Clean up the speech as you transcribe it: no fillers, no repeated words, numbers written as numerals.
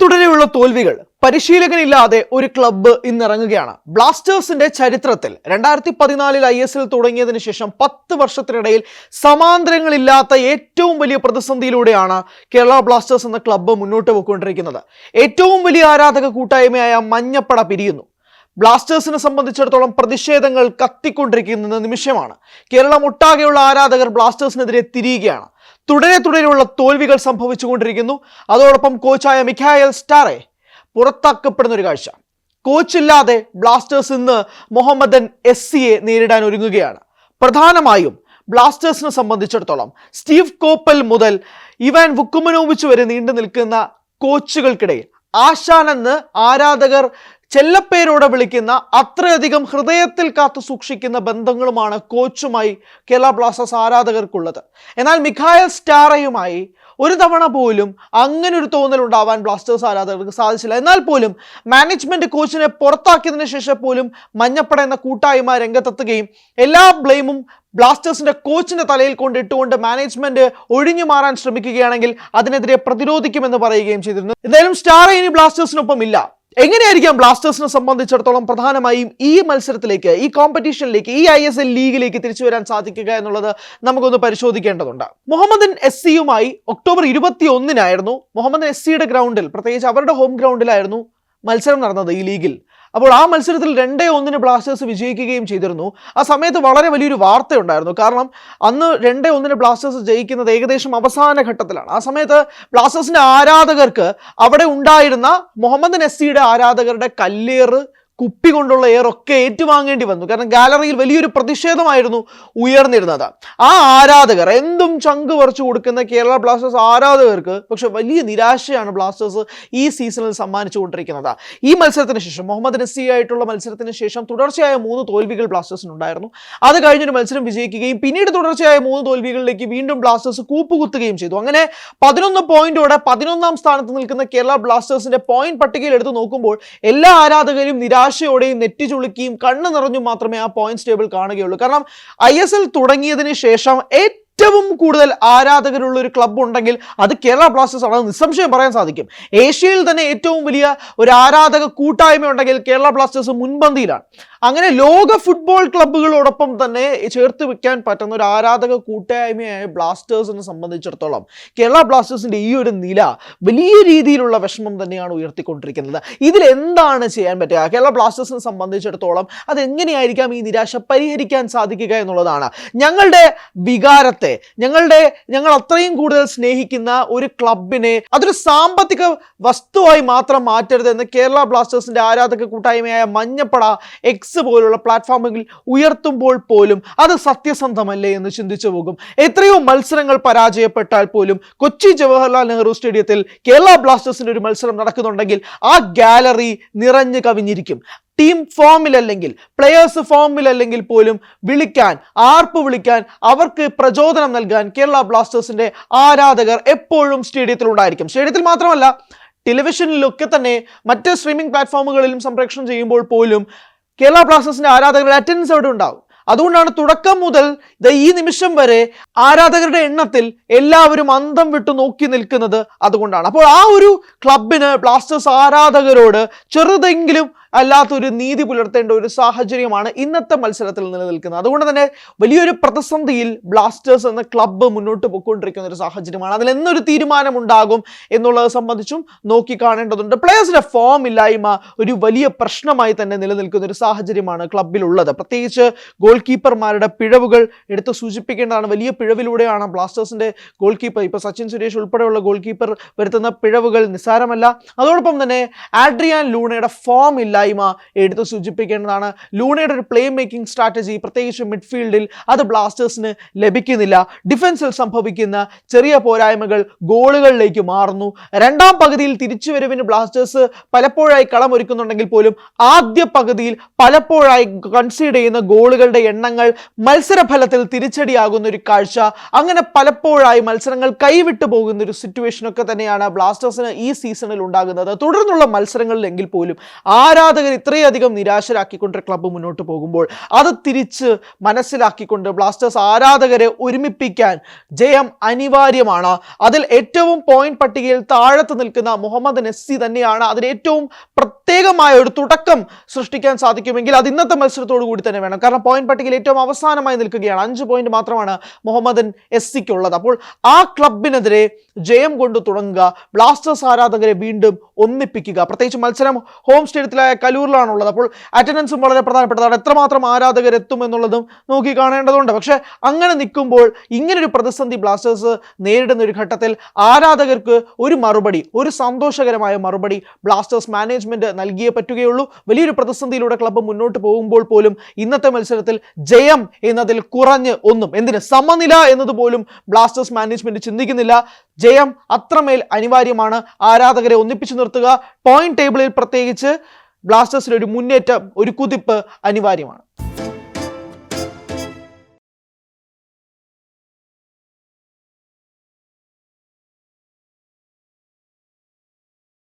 തുടരെയുള്ള തോൽവികൾ പരിശീലകനില്ലാതെ ഒരു ക്ലബ്ബ് ഇന്നിറങ്ങുകയാണ്. ബ്ലാസ്റ്റേഴ്സിന്റെ ചരിത്രത്തിൽ 2014 ISL തുടങ്ങിയതിനു ശേഷം 10 വർഷത്തിനിടയിൽ സമാന്തരങ്ങളില്ലാത്ത ഏറ്റവും വലിയ പ്രതിസന്ധിയിലൂടെയാണ് കേരള ബ്ലാസ്റ്റേഴ്സ് എന്ന ക്ലബ്ബ് മുന്നോട്ട് പോയിക്കൊണ്ടിരിക്കുന്നത്. ഏറ്റവും വലിയ ആരാധക കൂട്ടായ്മയായ മഞ്ഞപ്പട പിരിയുന്നു. ബ്ലാസ്റ്റേഴ്സിനെ സംബന്ധിച്ചിടത്തോളം പ്രതിഷേധങ്ങൾ കത്തിക്കൊണ്ടിരിക്കുന്ന നിമിഷമാണ്. കേരളം ഒട്ടാകെയുള്ള ആരാധകർ ബ്ലാസ്റ്റേഴ്സിനെതിരെ തിരിയുകയാണ്. തുടരെയുള്ള തോൽവികൾ സംഭവിച്ചുകൊണ്ടിരിക്കുന്നു. അതോടൊപ്പം കോച്ചായ മിഖായൽ സ്റ്റാറെ പുറത്താക്കപ്പെടുന്ന ഒരു കാഴ്ച. കോച്ചില്ലാതെ ബ്ലാസ്റ്റേഴ്സ് ഇന്ന് മുഹമ്മദൻ എസ്സിയെ നേരിടാൻ ഒരുങ്ങുകയാണ്. പ്രധാനമായും ബ്ലാസ്റ്റേഴ്സിനെ സംബന്ധിച്ചിടത്തോളം സ്റ്റീവ് കോപ്പൽ മുതൽ ഇവാൻ വുക്കുമനോവിച്ച് വരെ നീണ്ടു നിൽക്കുന്ന കോച്ചുകൾക്കിടയിൽ ആശാനെന്ന് ആരാധകർ ചെല്ലപ്പേരോടെ വിളിക്കുന്ന അത്രയധികം ഹൃദയത്തിൽ കാത്തു സൂക്ഷിക്കുന്ന ബന്ധങ്ങളുമാണ് കോച്ചുമായി കേരള ബ്ലാസ്റ്റേഴ്സ് ആരാധകർക്കുള്ളത്. എന്നാൽ മിഖായൽ സ്റ്റാറയുമായി ഒരു തവണ പോലും അങ്ങനെ ഒരു തോന്നൽ ഉണ്ടാവാൻ ബ്ലാസ്റ്റേഴ്സ് ആരാധകർക്ക് സാധിച്ചില്ല. എന്നാൽ പോലും മാനേജ്മെന്റ് കോച്ചിനെ പുറത്താക്കിയതിനു ശേഷം പോലും മഞ്ഞപ്പട എന്ന കൂട്ടായ്മ രംഗത്തെത്തുകയും എല്ലാ ബ്ലെയിമും ബ്ലാസ്റ്റേഴ്സിന്റെ കോച്ചിന്റെ തലയിൽ കൊണ്ടിട്ടുകൊണ്ട് മാനേജ്മെന്റ് ഒഴിഞ്ഞു മാറാൻ ശ്രമിക്കുകയാണെങ്കിൽ അതിനെതിരെ പ്രതിരോധിക്കുമെന്ന് പറയുകയും ചെയ്തിരുന്നു. എന്തായാലും സ്റ്റാർ ഇനി ബ്ലാസ്റ്റേഴ്സിനൊപ്പം ഇല്ല. എങ്ങനെയായിരിക്കാം ബ്ലാസ്റ്റേഴ്സിനെ സംബന്ധിച്ചിടത്തോളം പ്രധാനമായും ഈ മത്സരത്തിലേക്ക്, ഈ കോമ്പറ്റീഷനിലേക്ക്, ഈ ISL ലീഗിലേക്ക് തിരിച്ചു വരാൻ സാധിക്കുക എന്നുള്ളത് നമുക്കൊന്ന് പരിശോധിക്കേണ്ടതുണ്ട്. മുഹമ്മദൻ എസ്സിയുമായി ഒക്ടോബർ 21 മുഹമ്മദൻ എസ്സിയുടെ ഗ്രൗണ്ടിൽ, പ്രത്യേകിച്ച് അവരുടെ ഹോം ഗ്രൗണ്ടിലായിരുന്നു മത്സരം നടന്നത് ഈ ലീഗിൽ. അപ്പോൾ ആ മത്സരത്തിൽ 2-1 ബ്ലാസ്റ്റേഴ്സ് വിജയിക്കുകയും ചെയ്തിരുന്നു. ആ സമയത്ത് വളരെ വലിയൊരു വാർത്തയുണ്ടായിരുന്നു. കാരണം അന്ന് 2-1 ബ്ലാസ്റ്റേഴ്സ് ജയിക്കുന്നത് ഏകദേശം അവസാന ഘട്ടത്തിലാണ്. ആ സമയത്ത് ബ്ലാസ്റ്റേഴ്സിന്റെ ആരാധകർക്ക് അവിടെ ഉണ്ടായിരുന്ന മുഹമ്മദൻ എസ്സിയുടെ ആരാധകരുടെ കല്ലേറ്, കുപ്പി കൊണ്ടുള്ള ഏറൊക്കെ ഏറ്റുവാങ്ങേണ്ടി വന്നു. കാരണം ഗാലറിയിൽ വലിയൊരു പ്രതിഷേധമായിരുന്നു ഉയർന്നിരുന്നത്. ആ ആരാധകർ, എന്തും ചങ്ക് പറിച്ചു കൊടുക്കുന്ന കേരള ബ്ലാസ്റ്റേഴ്സ് ആരാധകർക്ക് പക്ഷെ വലിയ നിരാശയാണ് ബ്ലാസ്റ്റേഴ്സ് ഈ സീസണിൽ സമ്മാനിച്ചുകൊണ്ടിരിക്കുന്നത്. ഈ മത്സരത്തിന് ശേഷം, മുഹമ്മദ് നസി ആയിട്ടുള്ള മത്സരത്തിന് ശേഷം തുടർച്ചയായ 3 തോൽവികൾ ബ്ലാസ്റ്റേഴ്സിനുണ്ടായിരുന്നു. അത് കഴിഞ്ഞൊരു മത്സരം വിജയിക്കുകയും പിന്നീട് തുടർച്ചയായ 3 തോൽവികളിലേക്ക് വീണ്ടും ബ്ലാസ്റ്റേഴ്സ് കൂപ്പുകുത്തുകയും ചെയ്തു. അങ്ങനെ 11 പോയിന്റോടെ 11ാം സ്ഥാനത്ത് നിൽക്കുന്ന കേരള ബ്ലാസ്റ്റേഴ്സിന്റെ പോയിന്റ് പട്ടികയിൽ എടുത്തു നോക്കുമ്പോൾ എല്ലാ ആരാധകരും നിരാശയോടെയും നെറ്റിച്ചുളുക്കിയും കണ്ണു നിറഞ്ഞും മാത്രമേ ആ പോയിന്റ്സ് ടേബിൾ കാണുകയുള്ളൂ. കാരണം ISL തുടങ്ങിയതിന് ശേഷം ഏറ്റവും കൂടുതൽ ആരാധകരുള്ള ഒരു ക്ലബ്ബ് ഉണ്ടെങ്കിൽ അത് കേരള ബ്ലാസ്റ്റേഴ്സ് ആണ്. നിസ്സംശയം പറയാൻ സാധിക്കും. ഏഷ്യയിൽ തന്നെ ഏറ്റവും വലിയ ഒരു ആരാധക കൂട്ടായ്മ ഉണ്ടെങ്കിൽ കേരള ബ്ലാസ്റ്റേഴ്സ് മുൻപന്തിയിലാണ്. അങ്ങനെ ലോക ഫുട്ബോൾ ക്ലബ്ബുകളോടൊപ്പം തന്നെ ചേർത്ത് വെക്കാൻ പറ്റുന്ന ഒരു ആരാധക കൂട്ടായ്മയായ ബ്ലാസ്റ്റേഴ്സിനെ സംബന്ധിച്ചിടത്തോളം കേരള ബ്ലാസ്റ്റേഴ്സിന്റെ ഈ ഒരു നില വലിയ രീതിയിലുള്ള വിഷമം തന്നെയാണ് ഉയർത്തിക്കൊണ്ടിരിക്കുന്നത്. ഇതിൽ എന്താണ് ചെയ്യാൻ പറ്റുക? കേരള ബ്ലാസ്റ്റേഴ്സിനെ സംബന്ധിച്ചിടത്തോളം അതെങ്ങനെയായിരിക്കാം ഈ നിരാശ പരിഹരിക്കാൻ സാധിക്കുക എന്നുള്ളതാണ്. ഞങ്ങളുടെ വികാരത്തെ, ഞങ്ങൾ അത്രയും കൂടുതൽ സ്നേഹിക്കുന്ന ഒരു ക്ലബിനെ അതൊരു സാമ്പത്തിക വസ്തുവായി മാത്രം മാറ്റരുതെന്ന് കേരള ബ്ലാസ്റ്റേഴ്സിന്റെ ആരാധക കൂട്ടായ്മയായ മഞ്ഞപ്പട പോലുള്ള പ്ലാറ്റ്ഫോമുകളിൽ ഉയർത്തുമ്പോൾ പോലും അത് സത്യസന്ധമല്ലേ എന്ന് ചിന്തിച്ചു പോകും. എത്രയോ മത്സരങ്ങൾ പരാജയപ്പെട്ടാൽ പോലും കൊച്ചി ജവഹർലാൽ നെഹ്റു സ്റ്റേഡിയത്തിൽ കേരള ബ്ലാസ്റ്റേഴ്സിന്റെ ഒരു മത്സരം നടക്കുന്നുണ്ടെങ്കിൽ ആ ഗാലറി നിറഞ്ഞു കവിഞ്ഞിരിക്കും. ടീം ഫോമിലല്ലെങ്കിൽ, പ്ലെയേഴ്സ് ഫോമിലല്ലെങ്കിൽ പോലും ആർപ്പ് വിളിക്കാൻ, അവർക്ക് പ്രചോദനം നൽകാൻ കേരള ബ്ലാസ്റ്റേഴ്സിന്റെ ആരാധകർ എപ്പോഴും സ്റ്റേഡിയത്തിൽ ഉണ്ടായിരിക്കും. സ്റ്റേഡിയത്തിൽ മാത്രമല്ല, ടെലിവിഷനിലൊക്കെ തന്നെ മറ്റ് സ്ട്രീമിംഗ് പ്ലാറ്റ്ഫോമുകളിലും സംപ്രേഷണം ചെയ്യുമ്പോൾ പോലും കേരള ബ്ലാസ്റ്റേഴ്സിന്റെ ആരാധകരുടെ അറ്റൻഡൻസ് അവിടെ ഉണ്ടാവും. അതുകൊണ്ടാണ് തുടക്കം മുതൽ ഈ നിമിഷം വരെ ആരാധകരുടെ എണ്ണത്തിൽ എല്ലാവരും അന്തം വിട്ടു നോക്കി നിൽക്കുന്നത്. അതുകൊണ്ടാണ്. അപ്പോൾ ആ ഒരു ക്ലബിന്, ബ്ലാസ്റ്റേഴ്സ് ആരാധകരോട് ചെറുതെങ്കിലും അല്ലാത്തൊരു നീതി പുലർത്തേണ്ട ഒരു സാഹചര്യമാണ് ഇന്നത്തെ മത്സരത്തിൽ നിലനിൽക്കുന്നത്. അതുകൊണ്ട് തന്നെ വലിയൊരു പ്രതിസന്ധിയിൽ ബ്ലാസ്റ്റേഴ്സ് എന്ന ക്ലബ്ബ് മുന്നോട്ട് പോയിക്കൊണ്ടിരിക്കുന്ന ഒരു സാഹചര്യമാണ്. അതിൽ എന്നൊരു തീരുമാനം ഉണ്ടാകും എന്നുള്ളത് സംബന്ധിച്ചും നോക്കി കാണേണ്ടതുണ്ട്. പ്ലേയേഴ്സിന്റെ ഫോം ഇല്ലായ്മ ഒരു വലിയ പ്രശ്നമായി തന്നെ നിലനിൽക്കുന്ന ഒരു സാഹചര്യമാണ് ക്ലബിലുള്ളത്. പ്രത്യേകിച്ച് ഗോൾ കീപ്പർമാരുടെ പിഴവുകൾ എടുത്ത് സൂചിപ്പിക്കേണ്ടതാണ്. വലിയ പിഴവിലൂടെയാണ് ബ്ലാസ്റ്റേഴ്സിന്റെ ഗോൾ കീപ്പർ, ഇപ്പോൾ സച്ചിൻ സുരേഷ് ഉൾപ്പെടെയുള്ള ഗോൾ കീപ്പർ വരുത്തുന്ന പിഴവുകൾ നിസ്സാരമല്ല. അതോടൊപ്പം തന്നെ ആഡ്രിയാൻ ലൂണയുടെ ഫോം എടുത്ത് സൂചിപ്പിക്കേണ്ടതാണ്. ലൂണയുടെ ഒരു പ്ലേ മേക്കിംഗ് സ്ട്രാറ്റജി, പ്രത്യേകിച്ച് മിഡ്ഫീൽഡിൽ, അത് ബ്ലാസ്റ്റേഴ്സിന് ലഭിക്കുന്നില്ല. ഡിഫൻസിൽ സംഭവിക്കുന്ന ചെറിയ പോരായ്മകൾ ഗോളുകളിലേക്ക് മാറുന്നു. രണ്ടാം പകുതിയിൽ തിരിച്ചുവരവിന് ബ്ലാസ്റ്റേഴ്സ് പലപ്പോഴായി കളമൊരുക്കുന്നുണ്ടെങ്കിൽ പോലും ആദ്യ പകുതിയിൽ പലപ്പോഴായി കൺസീഡ് ചെയ്യുന്ന ഗോളുകളുടെ എണ്ണങ്ങൾ മത്സരഫലത്തിൽ തിരിച്ചടിയാകുന്ന ഒരു കാഴ്ച, അങ്ങനെ പലപ്പോഴായി മത്സരങ്ങൾ കൈവിട്ടു പോകുന്ന ഒരു സിറ്റുവേഷനൊക്കെ തന്നെയാണ് ബ്ലാസ്റ്റേഴ്സിന് ഈ സീസണിൽ ഉണ്ടാകുന്നത്. തുടർന്നുള്ള മത്സരങ്ങളിലെങ്കിൽ പോലും ആരാധകർ ഇത്രയധികം നിരാശരാക്കിക്കൊണ്ട് ക്ലബ്ബ് മുന്നോട്ട് പോകുമ്പോൾ അത് തിരിച്ച് മനസ്സിലാക്കിക്കൊണ്ട് ബ്ലാസ്റ്റേഴ്സ് ആരാധകരെ ഒരുമിപ്പിക്കാൻ ജയം അനിവാര്യമാണ്. അതിൽ ഏറ്റവും പോയിന്റ് പട്ടികയിൽ താഴത്ത് നിൽക്കുന്ന മുഹമ്മദ് നസി തന്നെയാണ് അതിന് ഏറ്റവും പ്രത്യേകമായ ഒരു തുടക്കം സൃഷ്ടിക്കാൻ സാധിക്കുമെങ്കിൽ അത് ഇന്നത്തെ മത്സരത്തോടു കൂടി തന്നെ വേണം. കാരണം പോയിന്റ് പട്ടികയിൽ ഏറ്റവും അവസാനമായി നിൽക്കുകയാണ്. 5 പോയിന്റ് മാത്രമാണ് മുഹമ്മദ് എസ്സിക്ക് ഉള്ളത്. അപ്പോൾ ആ ക്ലബിനെതിരെ ജയം കൊണ്ട് തുടങ്ങുക, ബ്ലാസ്റ്റേഴ്സ് ആരാധകരെ വീണ്ടും ഒന്നിപ്പിക്കുക. പ്രത്യേകിച്ച് മത്സരം ഹോം സ്റ്റേഡിയത്തിലായ കലൂരിലാണുള്ളത്. അപ്പോൾ അറ്റൻഡൻസും വളരെ പ്രധാനപ്പെട്ടതാണ്. എത്രമാത്രം ആരാധകർ എത്തും എന്നുള്ളതും നോക്കി കാണേണ്ടതുണ്ട്. പക്ഷെ അങ്ങനെ നിൽക്കുമ്പോൾ ഇങ്ങനൊരു പ്രതിസന്ധി ബ്ലാസ്റ്റേഴ്സ് നേരിടുന്ന ഒരു ഘട്ടത്തിൽ ആരാധകർക്ക് ഒരു മറുപടി, ഒരു സന്തോഷകരമായ മറുപടി ബ്ലാസ്റ്റേഴ്സ് മാനേജ്മെന്റ് നൽകിയേ പറ്റുകയുള്ളൂ. വലിയൊരു പ്രതിസന്ധിയിലൂടെ ക്ലബ്ബ് മുന്നോട്ട് പോകുമ്പോൾ പോലും ഇന്നത്തെ മത്സരത്തിൽ ജയം എന്നതിൽ കുറഞ്ഞ് ഒന്നും, എന്തിന് സമനില എന്നതുപോലും ബ്ലാസ്റ്റേഴ്സ് മാനേജ്മെന്റ് ചിന്തിക്കുന്നില്ല. ജയം അത്രമേൽ അനിവാര്യമാണ്. ആരാധകരെ ഒന്നിപ്പിച്ചു നിർത്തുക, പോയിന്റ് ടേബിളിൽ പ്രത്യേകിച്ച് ബ്ലാസ്റ്റേഴ്സിന് ഒരു മുന്നേറ്റം, ഒരു കുതിപ്പ് അനിവാര്യമാണ്.